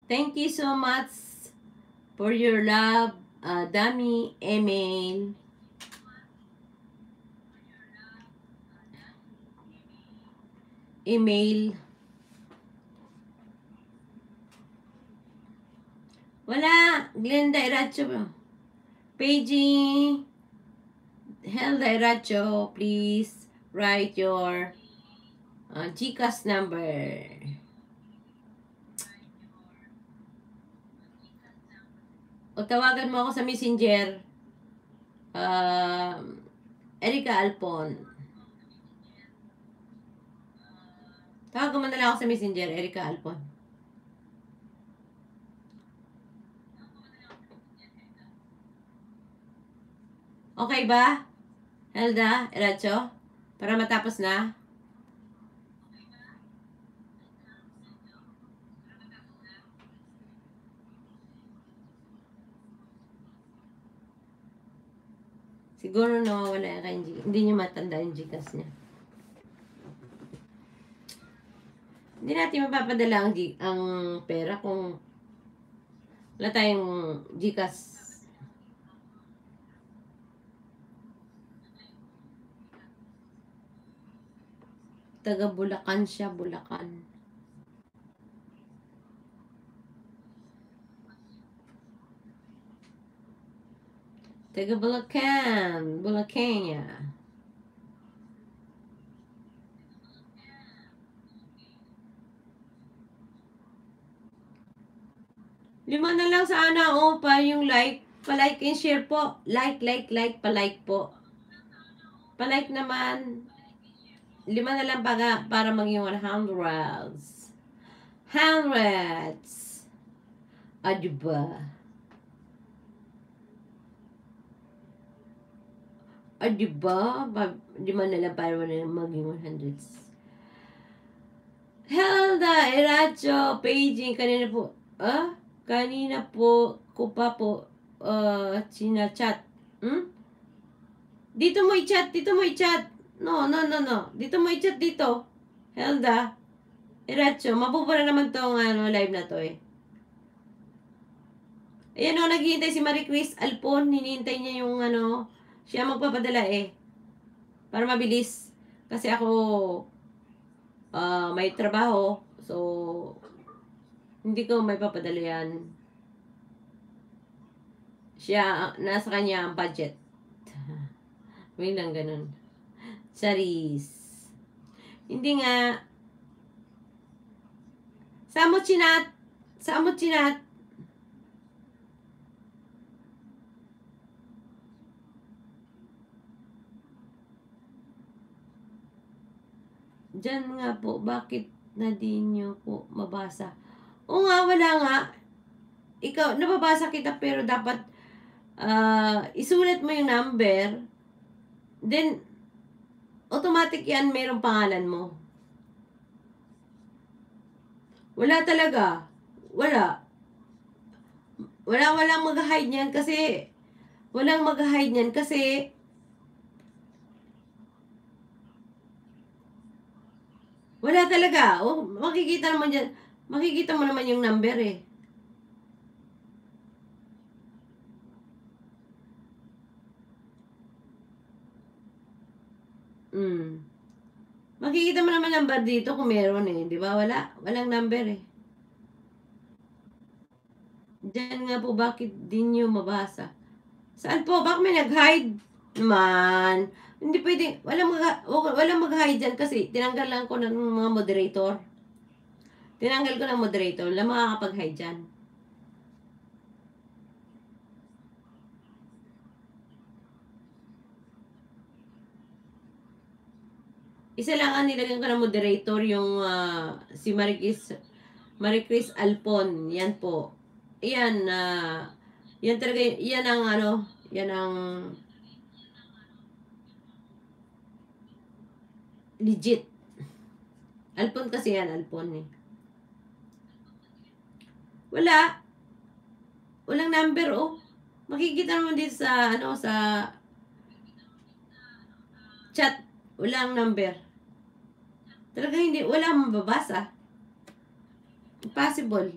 Thank you so much for your love, Dami, email. Wala, Glenda Iracho. Paging Helda Iracho, please write your GCash number. O tawagan mo ako sa Messenger. Erica Alpon. Tawagan mo na lang ako sa Messenger, Erica Alpon. Okay ba? Helda Iracho? Para matapos na? Siguro nawawala yan kay G. Hindi niyo matanda yung Gcash niya. Hindi natin mapapadala ang pera kung wala tayong Gcash. Taga Bulacan siya, Bulacan. Taga Bulacan, Bulacania. Lima na lang sana pa yung like. Pa-like and share po. Like, pa-like po. Pa-like naman. 5 na lang para maging 100s. Hundreds. Diba? Diba? 5 na lang para maging 100s. Helda Iracho, paging kanina po. Kanina po ko pa po chinachat. Dito mo i-chat. No. Dito mo i-chat dito. Helda Iracho, mapupura naman tong live na to eh. Ayan naghihintay si Marie Chris Alpon. Hinihintay niya yung siya magpapadala eh. Para mabilis. Kasi ako may trabaho. So, hindi ko may papadala yan. Siya, nasa kanya ang budget. May lang ganun. Charis. Hindi nga. Samot chinat. Diyan nga po, bakit na di nyo po mabasa? O nga, wala nga. Ikaw, nababasa kita pero dapat isulat mo yung number. Then, automatic yan, mayroong pangalan mo. Wala talaga. Wala. Walang mag-hide niyan kasi wala talaga. Makikita naman dyan. Makikita mo naman yung number eh. Makikita mo naman number dito kung meron eh. Di ba? Walang number eh. Diyan nga po, bakit di nyo mabasa? Saan po? Bakit may nag-hide? Man. Hindi pwede. Walang mag-hide dyan kasi tinanggal lang ko ng mga moderator. Tinanggal ko ng moderator. Wala makakapag-hide dyan. Isa lang ang nilagyan ko ng moderator yung si Marie Chris Alpon. Yan po. Yan yan talaga, yan ang legit. Alpon kasi yan, Alpon eh. Walang number Makikita naman dito sa sa chat, walang number. Talaga hindi, wala mababasa. Impossible.